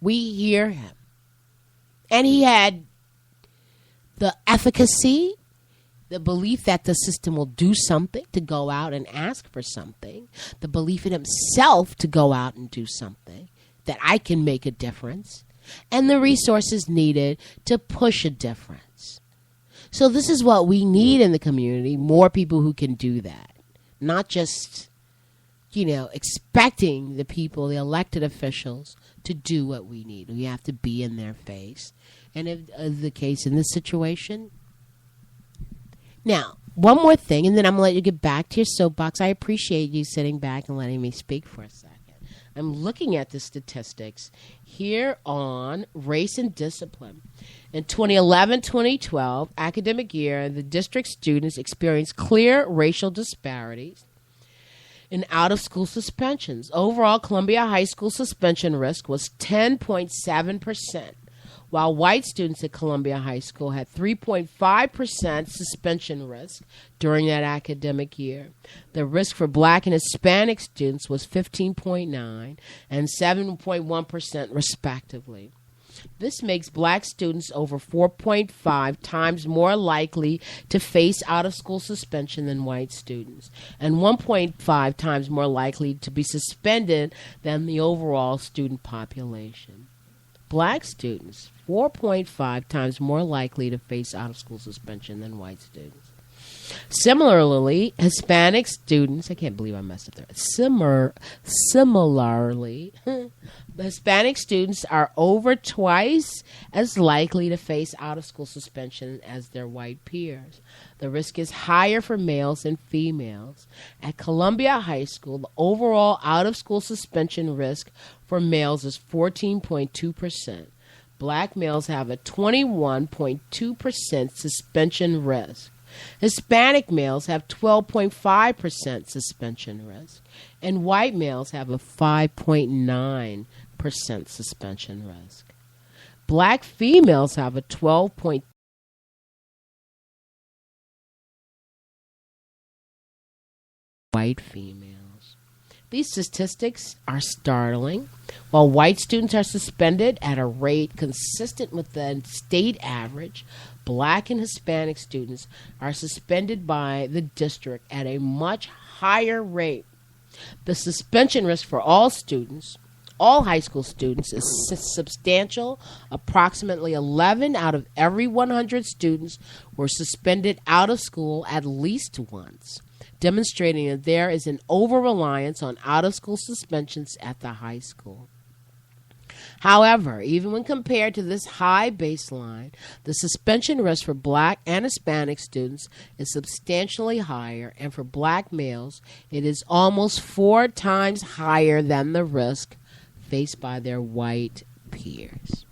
We hear him. And he had the efficacy, the belief that the system will do something, to go out and ask for something, the belief in himself to go out and do something, that I can make a difference, and the resources needed to push a difference. So this is what we need in the community, more people who can do that. Not just, expecting the people, the elected officials, to do what we need. We have to be in their face. And if the case in this situation. Now, one more thing, and then I'm going to let you get back to your soapbox. I appreciate you sitting back and letting me speak for a second. I'm looking at the statistics here on race and discipline. In 2011-2012 academic year, the district students experienced clear racial disparities in out-of-school suspensions. Overall, Columbia High School suspension risk was 10.7%. While white students at Columbia High School had 3.5% suspension risk during that academic year. The risk for black and Hispanic students was 15.9% and 7.1% respectively. This makes black students over 4.5 times more likely to face out-of-school suspension than white students, and 1.5 times more likely to be suspended than the overall student population. Black students, 4.5 times more likely to face out-of-school suspension than white students. Similarly, Hispanic students, I can't believe I messed up there. Similarly, Hispanic students are over twice as likely to face out-of-school suspension as their white peers. The risk is higher for males and females. At Columbia High School, the overall out-of-school suspension risk for males is 14.2%. Black males have a 21.2% suspension risk. Hispanic males have 12.5% suspension risk, and white males have a 5.9% suspension risk. Black females have a 12.2% white females. These statistics are startling. While white students are suspended at a rate consistent with the state average, black and Hispanic students are suspended by the district at a much higher rate. The suspension risk for all students, all high school students, is substantial. Approximately 11 out of every 100 students were suspended out of school at least once, demonstrating that there is an over-reliance on out-of-school suspensions at the high school. However, even when compared to this high baseline, the suspension risk for black and Hispanic students is substantially higher, and for black males, it is almost 4 times higher than the risk faced by their white peers.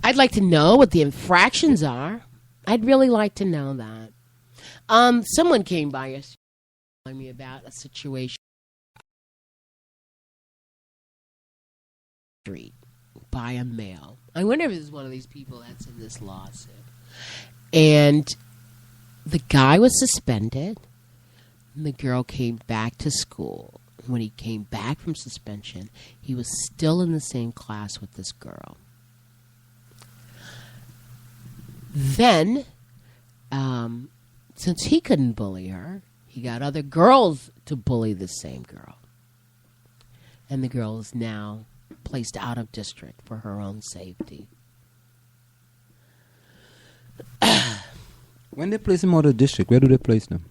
I'd like to know what the infractions are. I'd really like to know that. Someone came by yesterday telling me about a situation street by a male. I wonder if this is one of these people that's in this lawsuit. And the guy was suspended, and the girl came back to school. When he came back from suspension, he was still in the same class with this girl. Then, since he couldn't bully her, he got other girls to bully the same girl. And the girl is now placed out of district for her own safety. When they place them out of district, where do they place them?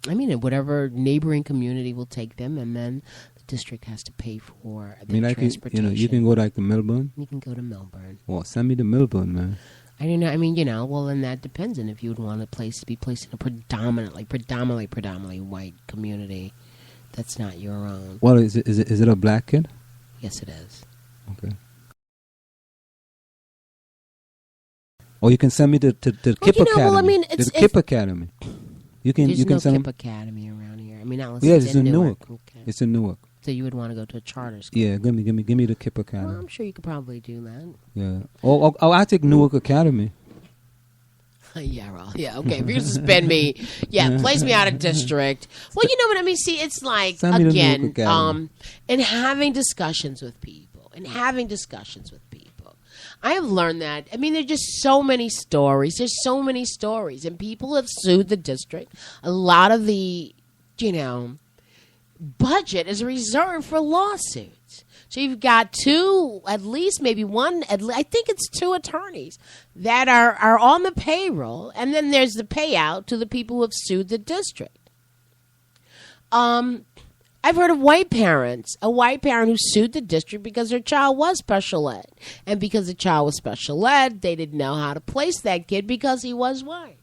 I mean, in whatever neighboring community will take them, and then the district has to pay for the transportation. You can go like to Melbourne? You can go to Melbourne. Well, send me to Melbourne, man. I don't know. I mean, well, then that depends on if you would want a place to be placed in a predominantly white community that's not your own. Well, is it a black kid? Yes, it is. Okay. Or you can send me to KIPP Academy. Well, I mean, there's KIPP Academy. There's no send KIPP Academy around here. I mean, not unless it's in in Newark. Okay. It's in Newark. So you would want to go to a charter school? Yeah, give me the KIPP Academy. Well, I'm sure you could probably do that. Yeah. Or I take Newark Academy. Yeah, well, yeah, okay. If you're going to suspend me, place me out of district. Well, you know what I mean? See, it's like, again, and having discussions with people, I have learned that, I mean, there's just so many stories. There's so many stories. And people have sued the district. A lot of the, budget is reserved for lawsuits. So you've got two, at least maybe one, I think it's two attorneys that are on the payroll. And then there's the payout to the people who have sued the district. I've heard of a white parent who sued the district because their child was special ed. And because the child was special ed, they didn't know how to place that kid because he was white.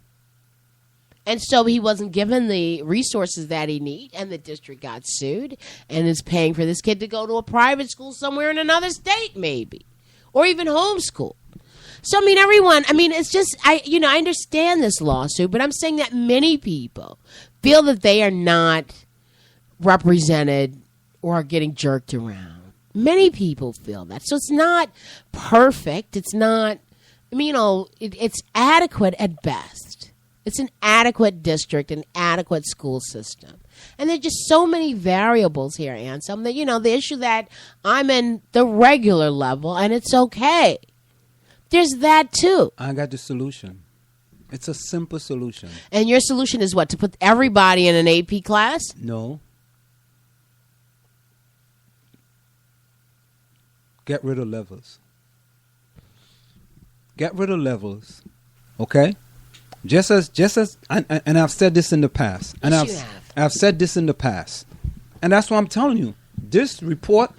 And so he wasn't given the resources that he needed, and the district got sued and is paying for this kid to go to a private school somewhere in another state, maybe, or even homeschool. So, it's just, I understand this lawsuit, but I'm saying that many people feel that they are not represented or are getting jerked around. Many people feel that. So it's not perfect. It's not, it's adequate at best. It's an adequate district, an adequate school system. And there's just so many variables here, Anselm, that, the issue that I'm in the regular level and it's okay. There's that too. I got the solution. It's a simple solution. And your solution is what? To put everybody in an AP class? No. Get rid of levels. Get rid of levels. Okay? Just as and I've said this in the past. And I've said this in the past. And that's what I'm telling you. This report,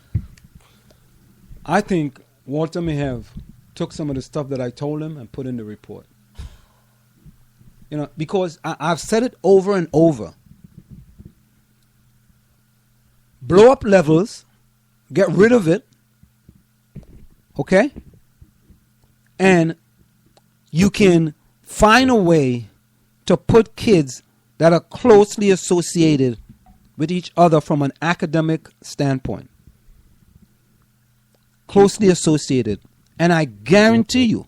I think Walter may have took some of the stuff that I told him and put in the report. Because I've said it over and over. Blow up levels, get rid of it, okay? And you can find a way to put kids that are closely associated with each other from an academic standpoint. Closely associated. And I guarantee you,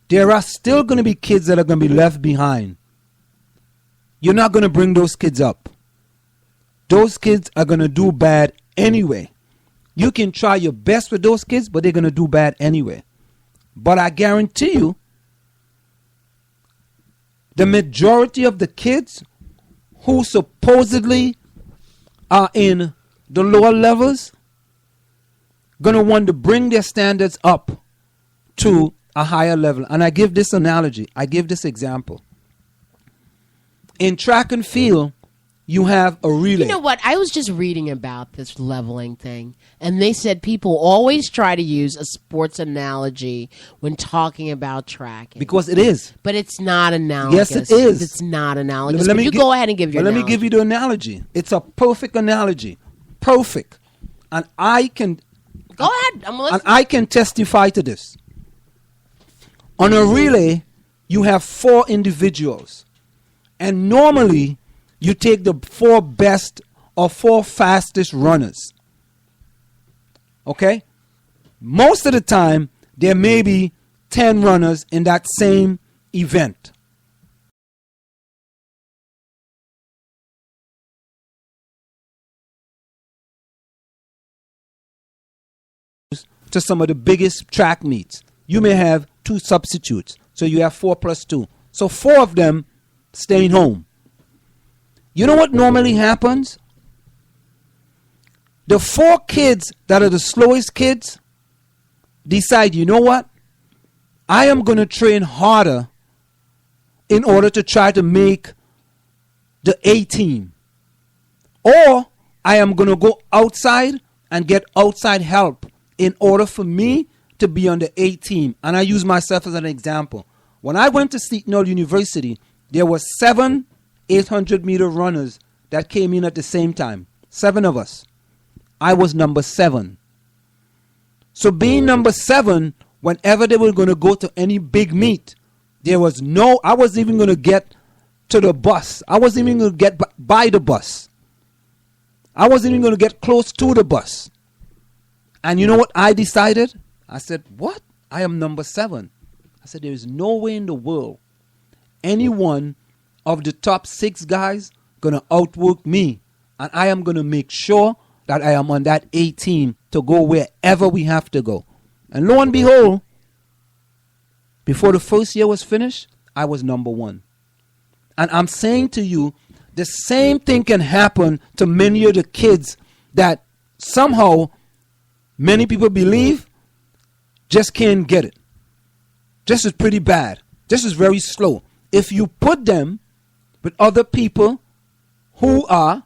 there are still going to be kids that are going to be left behind. You're not going to bring those kids up. Those kids are going to do bad anyway. You can try your best with those kids, but they're going to do bad anyway. But I guarantee you, the majority of the kids who supposedly are in the lower levels going to want to bring their standards up to a higher level. And I give this analogy. I give this example. In track and field, you have a relay. You know what? I was just reading about this leveling thing, and they said people always try to use a sports analogy when talking about tracking. Because it is. But it's not analogous. Yes, it is. It's not analogous. But you go ahead and give your analogy. Let me give you the analogy. It's a perfect analogy. Perfect. And I can... Go ahead. I'm listening. And I can testify to this. On a relay, you have 4 individuals. And normally, you take the 4 best or 4 fastest runners. Okay? Most of the time, there may be 10 runners in that same event. To some of the biggest track meets, you may have 2 substitutes. So you have 4 plus 2. So 4 of them staying home. You know what normally happens? The 4 kids that are the slowest kids decide, you know what? I am going to train harder in order to try to make the A team. Or I am going to go outside and get outside help in order for me to be on the A team. And I use myself as an example. When I went to Seton University, there were 7 800-meter runners that came in at the same time. 7 of us. I was number 7. So being number 7, whenever they were going to go to any big meet, I wasn't even going to get to the bus. I wasn't even going to get by the bus. I wasn't even going to get close to the bus. And you know what I decided? I said, what? I am number 7. I said, there is no way in the world any one of the top 6 guys going to outwork me. And I am going to make sure that I am on that A team to go wherever we have to go. And lo and behold, before the first year was finished, I was number 1. And I'm saying to you, the same thing can happen to many of the kids that somehow many people believe just can't get it. This is pretty bad. This is very slow. If you put them with other people who are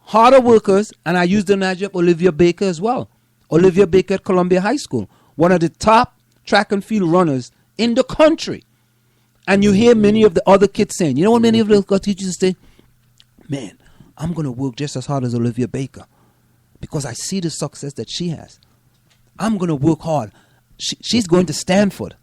harder workers, and I use the analogy of Olivia Baker as well. Olivia Baker at Columbia High School, one of the top track and field runners in the country. And you hear many of the other kids saying, you know what many of the teachers say? Man, I'm going to work just as hard as Olivia Baker because I see the success that she has. I'm going to work hard. She's going to Stanford.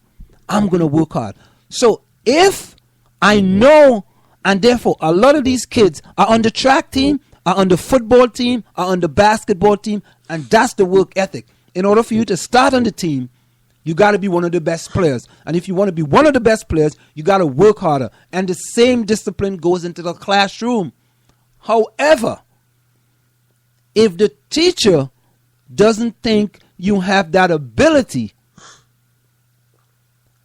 I'm going to work hard. So if I know, and therefore a lot of these kids are on the track team, are on the football team, are on the basketball team, and that's the work ethic. In order for you to start on the team, you got to be one of the best players. And if you want to be one of the best players, you got to work harder. And the same discipline goes into the classroom. However, if the teacher doesn't think you have that ability,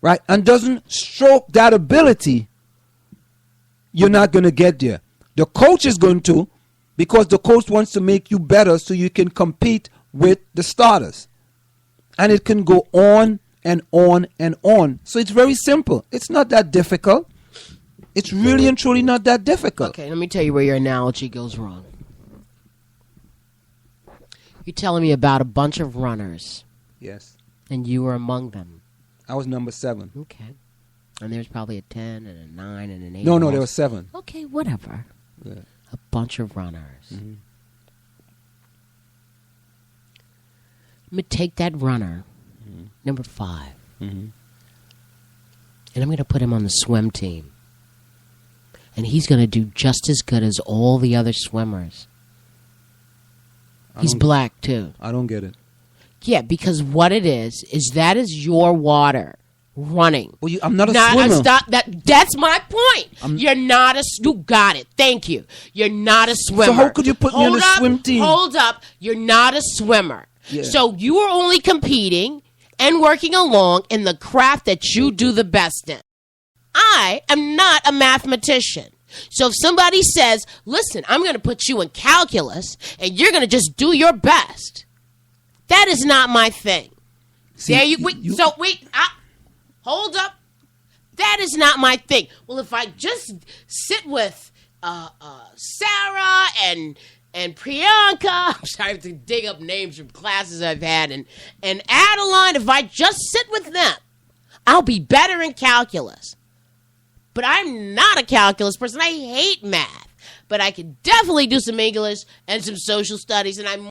right, and doesn't stroke that ability, you're not going to get there. The coach is going to, because the coach wants to make you better so you can compete with the starters. And it can go on and on and on. So it's very simple. It's not that difficult. It's really and truly not that difficult. Okay, let me tell you where your analogy goes wrong. You're telling me about a bunch of runners. Yes. And you were among them. I was number 7. Okay. And there's probably a 10 and a 9 and an 8. No, there was 7. Okay, whatever. Yeah. A bunch of runners. Mm-hmm. I'm going to take that runner, number 5, and I'm going to put him on the swim team. And he's going to do just as good as all the other swimmers. He's black, too. I don't get it. Yeah, because what it is that is your water running. Well, I'm not a swimmer. That's my point. You're not a... You got it. Thank you. You're not a swimmer. So how could you put me on the swim team? Hold up. You're not a swimmer. Yeah. So you are only competing and working along in the craft that you do the best in. I am not a mathematician. So if somebody says, listen, I'm going to put you in calculus and you're going to just do your best, that is not my thing. See, hold up. That is not my thing. Well, if I just sit with Sarah and Priyanka, I'm sorry, I have to dig up names from classes I've had, and Adeline, if I just sit with them, I'll be better in calculus. But I'm not a calculus person. I hate math. But I can definitely do some English and some social studies, and I'm...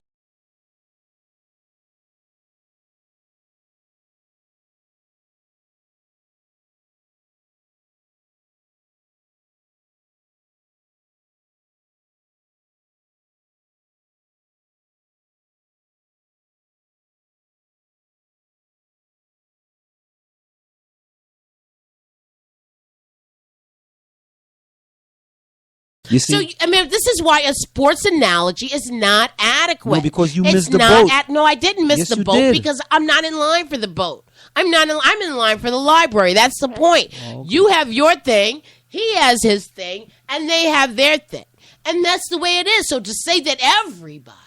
You see? So, this is why a sports analogy is not adequate. No, because you missed the boat. No, I didn't miss the boat because I'm not in line for the boat. I'm in line for the library. That's the point. Okay. You have your thing, he has his thing, and they have their thing. And that's the way it is. So to say that everybody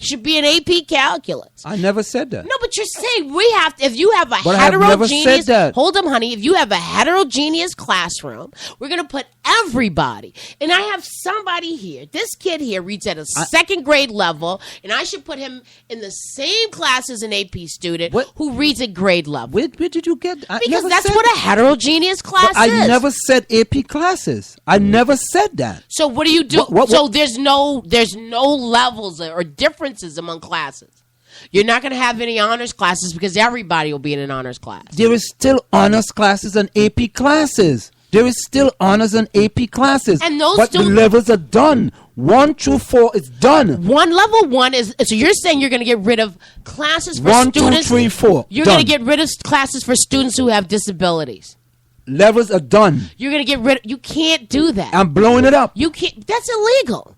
should be an AP calculus. I never said that. No, but you're saying we have to, if you have a heterogeneous, hold on, honey, if you have a heterogeneous classroom, we're going to put everybody. And I have somebody here, this kid here reads at a second grade level, and I should put him in the same class as an AP student who reads at grade level. Where did you get that? Because that's what a heterogeneous class is. I never said AP classes. I never said that. So what do you do? So there's no levels or differences among classes. You're not going to have any honors classes because everybody will be in an honors class. There is still honors classes and AP classes. There is still honors and AP classes. And those but the levels are done 1 through 4 is done. Level 1 is, so you're saying you're going to get rid of classes for 1, 2, students. 3, 4. You're done. going to get rid of classes for students who have disabilities. Levels are done. You're going to get rid of, you can't do that. I'm blowing it up. You can't, that's illegal.